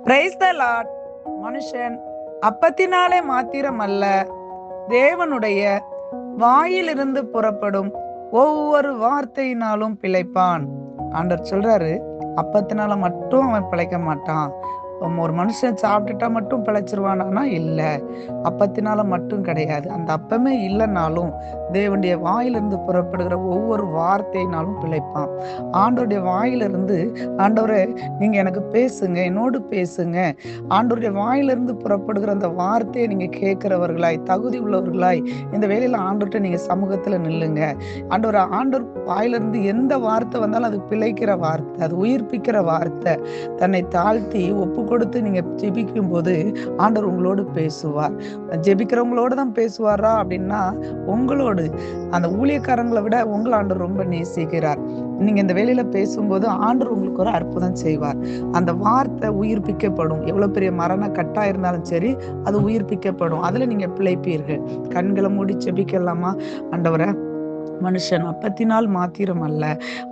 Praise the Lord. மனுஷன் அப்பத்தினாலே மாத்திரம் அல்ல, தேவனுடைய வாயிலிருந்து புறப்படும் ஒவ்வொரு வார்த்தையினாலும் பிழைப்பான். ஆண்டவர் சொல்றாரு, அப்பத்தினால மட்டும் அவன் பிழைக்க மாட்டான். ஒரு மனுஷன் சாப்பிட்டுட்டா மட்டும் பிழைச்சிருவானா? இல்ல, அப்பத்தினால மட்டும் கிடையாது. அந்த அப்பமே இல்லைனாலும் தேவனுடைய வாயிலிருந்து புறப்படுகிற ஒவ்வொரு வார்த்தையினாலும் பிழைப்பான். ஆண்டவருடைய வாயிலிருந்து, ஆண்டவரே நீங்க எனக்கு பேசுங்க, என்னோடு பேசுங்க. ஆண்டவருடைய வாயிலிருந்து புறப்படுகிற அந்த வார்த்தையை நீங்க கேட்கிறவர்களாய், தகுதி உள்ளவர்களாய் இந்த வேளையில ஆண்டவர்கிட்ட நீங்க சமூகத்துல நில்லுங்க. ஆண்டவர் வாயிலிருந்து எந்த வார்த்தை வந்தாலும் அது பிழைக்கிற வார்த்தை, அது உயிர்ப்பிக்கிற வார்த்தை. தன்னை தாழ்த்தி ஒப்பு கொடுத்து நீங்க ஜெபிக்கும் போது ஆண்டவர் உங்களோடு பேசுவார். ஜெபிக்கிறவங்களோட தான் பேசுவாரா அப்படின்னா, உங்களோடு, அந்த ஊழியக்காரங்களை விட உங்களை ஆண்டவர் ரொம்ப நேசிக்கிறார். நீங்க இந்த வேலையில பேசும்போது ஆண்டவர் உங்களுக்கு ஒரு அற்புதம் செய்வார். அந்த வார்த்தை உயிர்ப்பிக்கப்படும். எவ்வளவு பெரிய மரண கட்டா இருந்தாலும் சரி, அது உயிர்ப்பிக்கப்படும். அதுல நீங்க பிழைப்பீர்கள். கண்களை மூடி ஜெபிக்கலாமா? ஆண்டவரே, மனுஷன் அப்பத்தினால் மாத்திரம் அல்ல,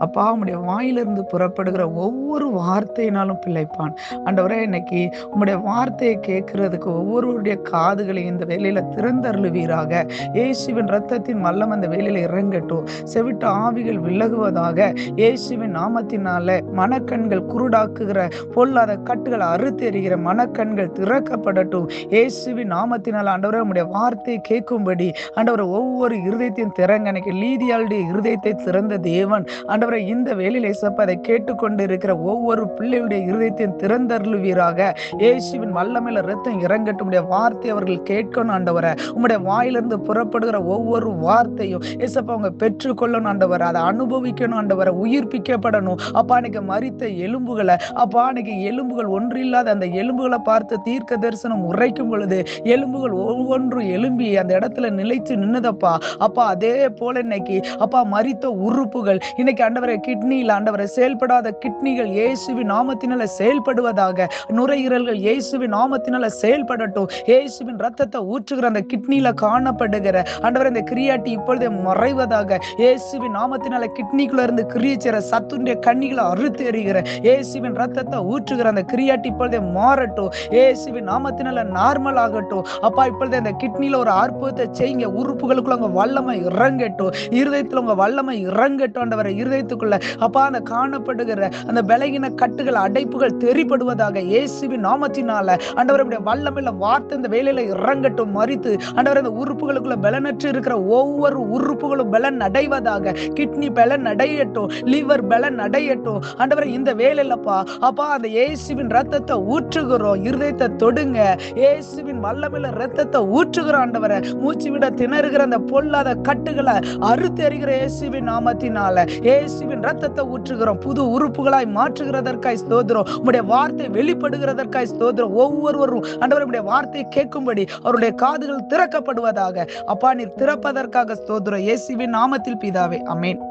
அப்பா உம்முடைய வாயிலிருந்து புறப்படுகிற ஒவ்வொரு வார்த்தையினாலும் பிழைப்பான். ஆண்டவரே, இன்னைக்கு உம்முடைய வார்த்தையை கேட்கறதுக்கு ஒவ்வொருவருடைய காதுகளையும் இந்த வேலையில திறந்தருளுவீராக. இயேசுவின் ரத்தத்தின் வல்லம் அந்த வேலையில இறங்கட்டும். செவிட்ட ஆவிகள் விலகுவதாக. இயேசுவின் நாமத்தினால மனக்கண்கள் குருடாக்குகிற பொல்லாத கட்டுகள் அறுத்தெறிகிற மனக்கண்கள் திறக்கப்படட்டும். இயேசுவின் நாமத்தினால ஆண்டவரே, உம்முடைய வார்த்தையை கேட்கும்படி ஆண்டவரே ஒவ்வொரு இருதயத்தையும் திறங்க. எனக்கு லீதியாளுடைய இருதயத்தை திறந்த தேவன் ஆண்டவரை இந்த வேளையிலே இயேசப்பா அதை கேட்டுக்கொண்டு இருக்கிற ஒவ்வொரு பிள்ளையுடைய இருதயத்தையும் திறந்தருளுவீராக. இயேசுவின் வல்லமையில ரத்தம் இறங்கட்டும். உடைய வார்த்தை அவர்கள் கேட்கணும் ஆண்டவரை. உம்முடைய வாயிலிருந்து புறப்படுகிற ஒவ்வொரு வார்த்தையும் இயேசப்பா அவங்க பெற்றுக்கொள்ளணும் ஆண்டவரை. அதை அனுபவிக்கணும் ஆண்டவரை. உயிர்ப்பிக்கப்படணும். அப்பா, அன்னைக்கு மரித்த எலும்புகளை, அப்பா அன்னைக்கு எலும்புகள் ஒன்றில்லாத அந்த எலும்புகளை பார்த்து தீர்க்க தரிசனம் உரைக்கும் பொழுது எலும்புகள் ஒவ்வொன்றும் எழும்பி அந்த இடத்துல நிலைத்து நின்னதப்பா. அப்பா, அதே போல இன்னைக்கு அப்பா மரித்த உறுப்புகள் இன்னைக்கு ஆண்டவரே, கிட்னியில் ஆண்டவரே செயல்படாத கிட்னிகள் இயேசுவின் நாமத்தினால செயல்படுவதாக. நுரையீரல்கள் இயேசுவின் நாமத்தினால செயல்படட்டும். இயேசுவின் ரத்தத்தை ஊற்றுகிற அந்த கிட்னியில காணப்படுகிற ஆண்டவரே இந்த கிரியாட்டி இப்பொழுதே மறைவதாக. இயேசுவின் நாமத்தினால கிட்னிக்குள்ள இருந்து கிரியச்சேர சத்துடைய கண்ணிகளை அறுத்து எறிகிற இயேசுவின் ரத்தத்தை ஊற்றுகிற அந்த கிரியாட்டி இப்பொழுதே மாறட்டும். இயேசுவின் நாமத்தினால நார்மல் ஆகட்டும். அப்பா, இப்பொழுதே அந்த கிட்னியில ஒரு அற்புதத்தை செய்யுங்க. உறுப்புகளுக்குள்ள உங்க வல்லமை இறங்கட்டும். இருதயத்துல உங்க வல்லமை இறங்கட்டும் ஆண்டவரே. இருதயத்துக்குள்ள அப்பா அந்த காணப்படுகிற அந்த பலகீன கட்டுகள், அடைப்புகள் தெரிப்படுவதாக. இயேசுவின் நாமத்தினால ஆண்டவரே வல்லமையில வார்த்தை இந்த வேலையில இறங்கட்டும். மரித்து ஆண்டவரே அந்த உறுப்புகளுக்குள்ள பலனற்று இருக்கிற ஒவ்வொரு உறுப்புகளும் பலன் அடைவதாக. கிட்னி பலன் அடையட்டும், லிவர் பலன் அடையட்டும் ஆண்டவரே இந்த வேலையிலப்பா. அப்பா, அந்த இயேசுவின் ரத்தத்தை ஊற்றுகிறோம். இருதயத்தை தொடுங்க. இயேசுவின் வல்லமையில ரத்தத்தை ஊற்றுகிறோம் ஆண்டவரே. மூச்சு விட திணறுகிற அந்த பொல்லாத கட்டுகளை அறுத்தெறிகிற இயேசுவின் நாமத்தினால இயேசுவின் ரத்தத்தை ஊற்றுகிறோம். புது உறுப்புகளாய் மாற்றுகிறதற்காய் ஸ்தோத்திரம். உம்முடைய வார்த்தை வெளிப்படுகிறதற்காய் ஸ்தோத்திரம். ஒவ்வொருவரும் ஆண்டவரே உம்முடைய வார்த்தையை கேட்கும்படி அவருடைய காதுகள் திறக்கப்படுவதாக. அப்பா, நீர் திறப்பதற்காக ஸ்தோத்திரம். இயேசுவின் நாமத்தில் பிதாவே, ஆமென்.